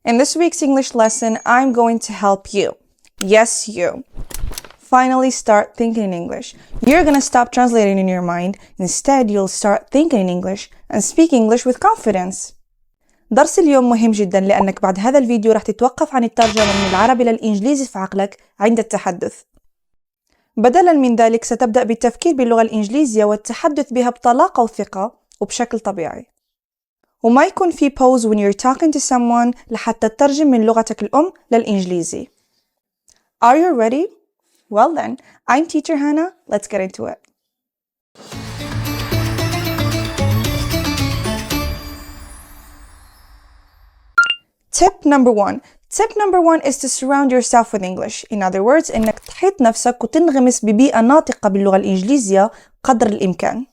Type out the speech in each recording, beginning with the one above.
In this week's English lesson, I'm going to help you. Yes, you. Finally start thinking in English. You're gonna stop translating in your mind. Instead, you'll start thinking in English and speak English with confidence. درس اليوم مهم جدا لأنك بعد هذا الفيديو رح تتوقف عن الترجمة من العربي للإنجليزي في عقلك عند التحدث. بدلا من ذلك ستبدأ بالتفكير باللغة الإنجليزية والتحدث بها بطلاقة وثقة وبشكل طبيعي. وما يكون في pause when you're talking to someone لحتى تترجم من لغتك الأم للإنجليزي. Are you ready? Well then, I'm Teacher Hannah. Let's get into it. Tip number one. Tip number one is to surround yourself with English. In other words, إنك تحيط نفسك وتنغمس ببيئة ناطقة باللغة الإنجليزية قدر الإمكان.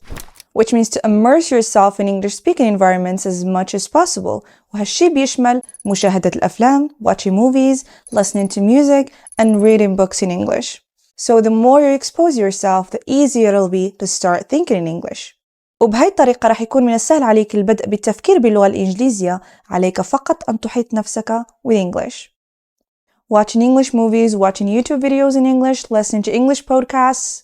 Which means to immerse yourself in English-speaking environments as much as possible. وهالشي بيشمل مشاهدة الأفلام, watching movies, listening to music, and reading books in English. So the more you expose yourself, the easier it'll be to start thinking in English. وبهاي الطريقة رح يكون من السهل عليك البدء بالتفكير باللغة الإنجليزية. عليك فقط أن تحيط نفسك with English. Watching English movies, watching YouTube videos in English, listening to English podcasts.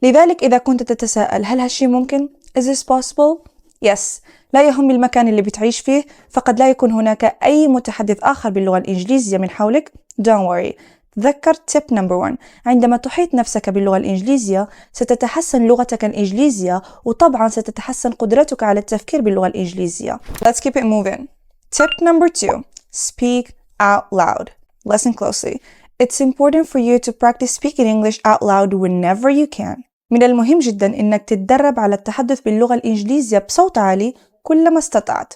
لذلك إذا كنت تتساءل هل هالشي ممكن؟ Is this possible? Yes. لا يهم المكان اللي بتعيش فيه، فقد لا يكون هناك أي متحدث آخر باللغة الإنجليزية من حولك. Don't worry. تذكر tip number one. عندما تحيط نفسك باللغة الإنجليزية ستتحسن لغتك الإنجليزية وطبعا ستتحسن قدرتك على التفكير باللغة الإنجليزية. Let's keep it moving. Tip number two. Speak out loud. Listen closely. It's important for you to practice speaking English out loud whenever you can. من المهم جدا إنك تتدرب على التحدث باللغة الإنجليزية بصوت عالي كلما استطعت.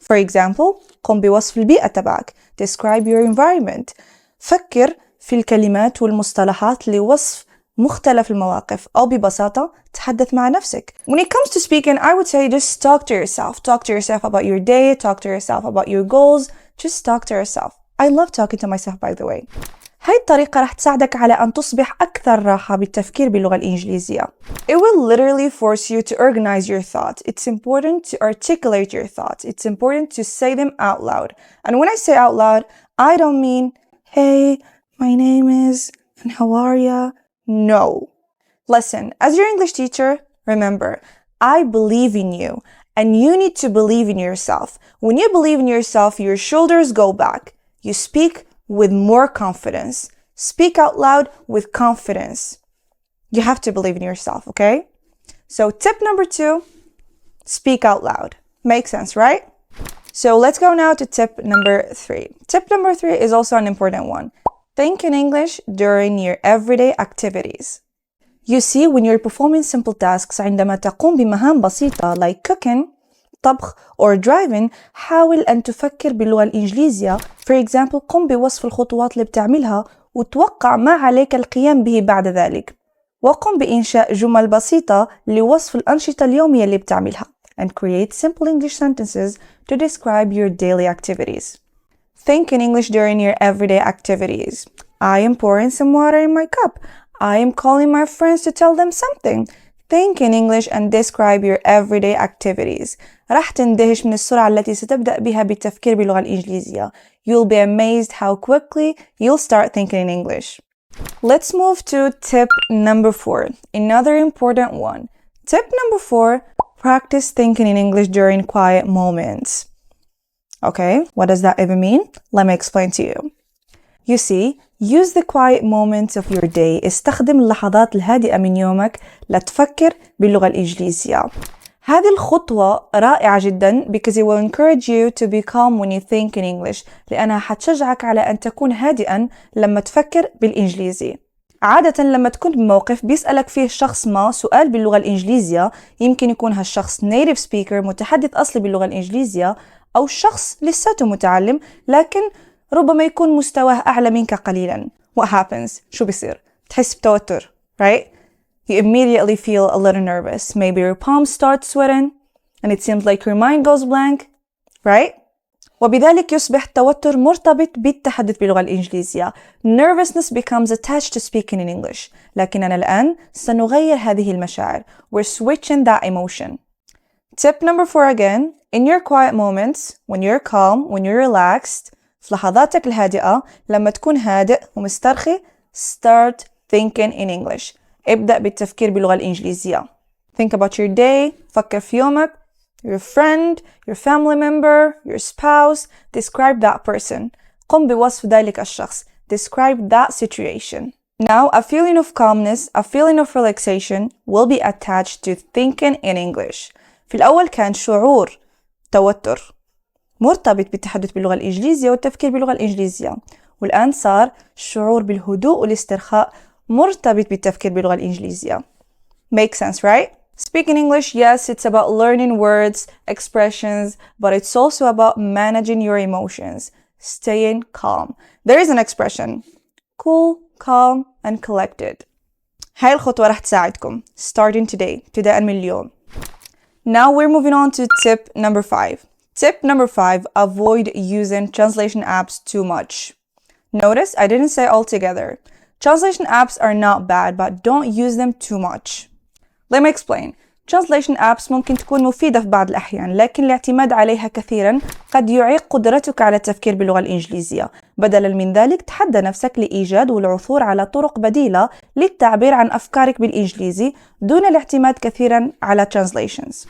For example, قم بوصف البيئة تبعك. Describe your environment. فكر في الكلمات والمصطلحات لوصف مختلف المواقف أو ببساطة تحدث مع نفسك. When it comes to speaking, I would say just talk to yourself. Talk to yourself about your day. Talk to yourself about your goals. Just talk to yourself. I love talking to myself, by the way. هاي الطريقة رح تساعدك على أن تصبح أكثر راحة بالتفكير باللغة الإنجليزية. It will literally force you to organize your thoughts. It's important to articulate your thoughts. It's important to say them out loud. And when I say out loud, I don't mean, hey, my name is, and how are ya? No. Listen, as your English teacher, remember, I believe in you, and you need to believe in yourself. When you believe in yourself, your shoulders go back. You speak with more confidence. Speak out loud with confidence. You have to believe in yourself, okay? So tip number two, speak out loud. Makes sense, right? So let's go now to tip number three. Tip number three is also an important one. Think in English during your everyday activities. You see, when you're performing simple tasks, عندما تقوم بمهام بسيطة like cooking, طبخ or driving, حاول أن تفكر باللغة الإنجليزية. For example, قم بوصف الخطوات اللي بتعملها وتوقع ما عليك القيام به بعد ذلك. وقم بإنشاء جمل بسيطة لوصف الأنشطة اليومية اللي بتعملها. And create simple English sentences to describe your daily activities. Think in English during your everyday activities. I am pouring some water in my cup. I am calling my friends to tell them something. Think in English and describe your everyday activities. راح تندهش من السرعة التي ستبدأ بها بالتفكير باللغة الإنجليزية. You'll be amazed how quickly you'll start thinking in English. Let's move to tip number four. Another important one. Tip number four, practice thinking in English during quiet moments. Okay, what does that even mean? Let me explain to you. You see, use the quiet moments of your day. استخدم اللحظات الهادئة من يومك لتفكر باللغة الإنجليزية. هذه الخطوة رائعة جدا because it will encourage you to be calm when you think in English. لأنها حتشجعك على أن تكون هادئا لما تفكر بالإنجليزي. عادة لما تكون بموقف بيسألك فيه شخص ما سؤال باللغة الإنجليزية، يمكن يكون هالشخص native speaker متحدث أصلي باللغة الإنجليزية، أو شخص لساته متعلم لكن ربما يكون مستواه أعلى منك قليلا. What happens? شو بيصير؟ تحس بتوتر, right? You immediately feel a little nervous. Maybe your palms start sweating and it seems like your mind goes blank, right? وبذلك يصبح التوتر مرتبط بالتحدث باللغة الإنجليزية. Nervousness becomes attached to speaking in English. لكننا الآن سنغير هذه المشاعر. We're switching that emotion. Tip number four again. In your quiet moments, when you're calm, when you're relaxed, في لحظاتك الهادئة لما تكون هادئ ومسترخي start thinking in English. ابدأ بالتفكير باللغة الإنجليزية. Think about your day. فكر في يومك. Your friend, your family member, your spouse. Describe that person. قم بوصف ذلك الشخص. Describe that situation. Now, a feeling of calmness, a feeling of relaxation will be attached to thinking in English. في الأول كان شعور توتر مرتبط بالتحدث باللغة الإنجليزية والتفكير باللغة الإنجليزية، والآن صار شعور بالهدوء والاسترخاء مرتبط بالتفكير باللغة الإنجليزية. Make sense, right? Speaking English, yes, it's about learning words, expressions, but it's also about managing your emotions, staying calm. There is an expression, cool, calm, and collected. هاي الخطوة رح تساعدكم starting today, ابتداء من اليوم. Now we're moving on to tip number 5. Tip number 5, avoid using translation apps too much. Notice I didn't say altogether. Translation apps are not bad, but don't use them too much. Let me explain. Translation apps ممكن تكون مفيدة في بعض الأحيان، لكن الاعتماد عليها كثيرا قد يعيق قدرتك على التفكير باللغة الإنجليزية. بدلا من ذلك تحدى نفسك لإيجاد والعثور على طرق بديلة للتعبير عن أفكارك بالإنجليزي دون الاعتماد كثيرا على translations.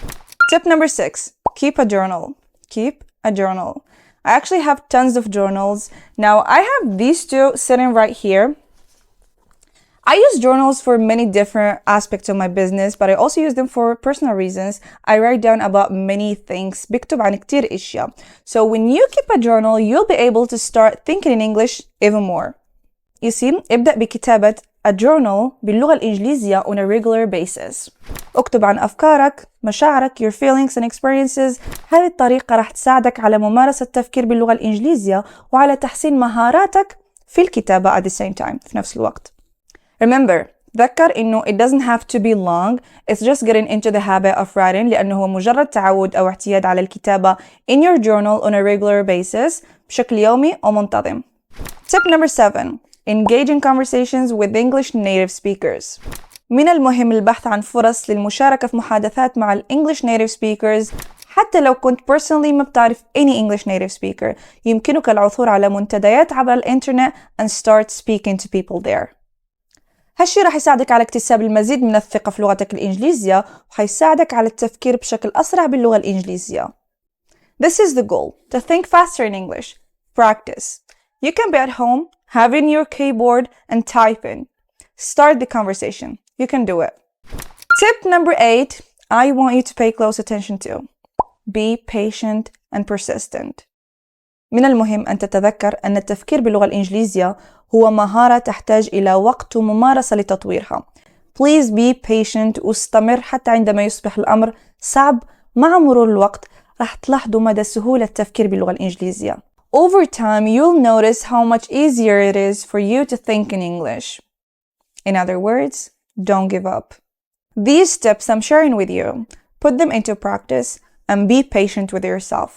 Tip number 6. Keep a journal. Keep a journal. I actually have tons of journals. Now I have these two sitting right here. I use journals for many different aspects of my business, but I also use them for personal reasons. I write down about many things. بكتب عن كتير اشياء. So when you keep a journal, you'll be able to start thinking in English even more. You see, ابدأ بكتابة a journal باللغة الإنجليزية on a regular basis. اكتب عن أفكارك، مشاعرك, your feelings and experiences. هذه الطريقة راح تساعدك على ممارسة التفكير باللغة الإنجليزية وعلى تحسين مهاراتك في الكتابة at the same time في نفس الوقت. Remember, تذكر إنه it doesn't have to be long. It's just getting into the habit of writing لأنه هو مجرد تعود أو اعتياد على الكتابة in your journal on a regular basis بشكل يومي أو منتظم. Tip number 7. Engage in conversations with English native speakers. من المهم البحث عن فرص للمشاركة في محادثات مع English native speakers. حتى لو كنت personally ما بتعرف any English native speaker، يمكنك العثور على منتديات عبر الإنترنت and start speaking to people there. هالشي راح يساعدك على اكتساب المزيد من الثقة في لغتك الإنجليزية وحيساعدك على التفكير بشكل أسرع باللغة الإنجليزية. This is the goal, to think faster in English. Practice. You can be at home, having your keyboard and typing. Start the conversation. You can do it. Tip number 8, I want you to pay close attention to. Be patient and persistent. من المهم أن تتذكر أن التفكير باللغة الإنجليزية هو مهارة تحتاج إلى وقت وممارسة لتطويرها. Please be patient واستمر حتى عندما يصبح الأمر صعب. مع مرور الوقت راح تلاحظوا مدى سهولة التفكير باللغة الإنجليزية. Over time, you'll notice how much easier it is for you to think in English. In other words, don't give up. These tips I'm sharing with you, put them into practice and be patient with yourself.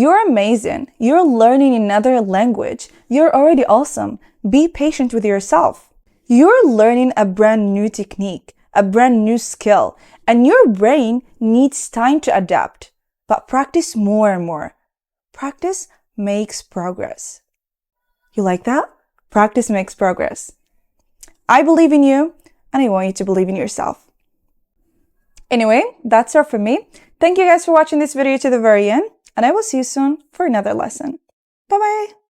You're amazing. You're learning another language. You're already awesome. Be patient with yourself. You're learning a brand new technique, a brand new skill, and your brain needs time to adapt. But practice more and more. Practice makes progress. You like that? Practice makes progress. I believe in you, and I want you to believe in yourself. Anyway, that's all from me. Thank you guys for watching this video to the very end, and I will see you soon for another lesson. Bye-bye!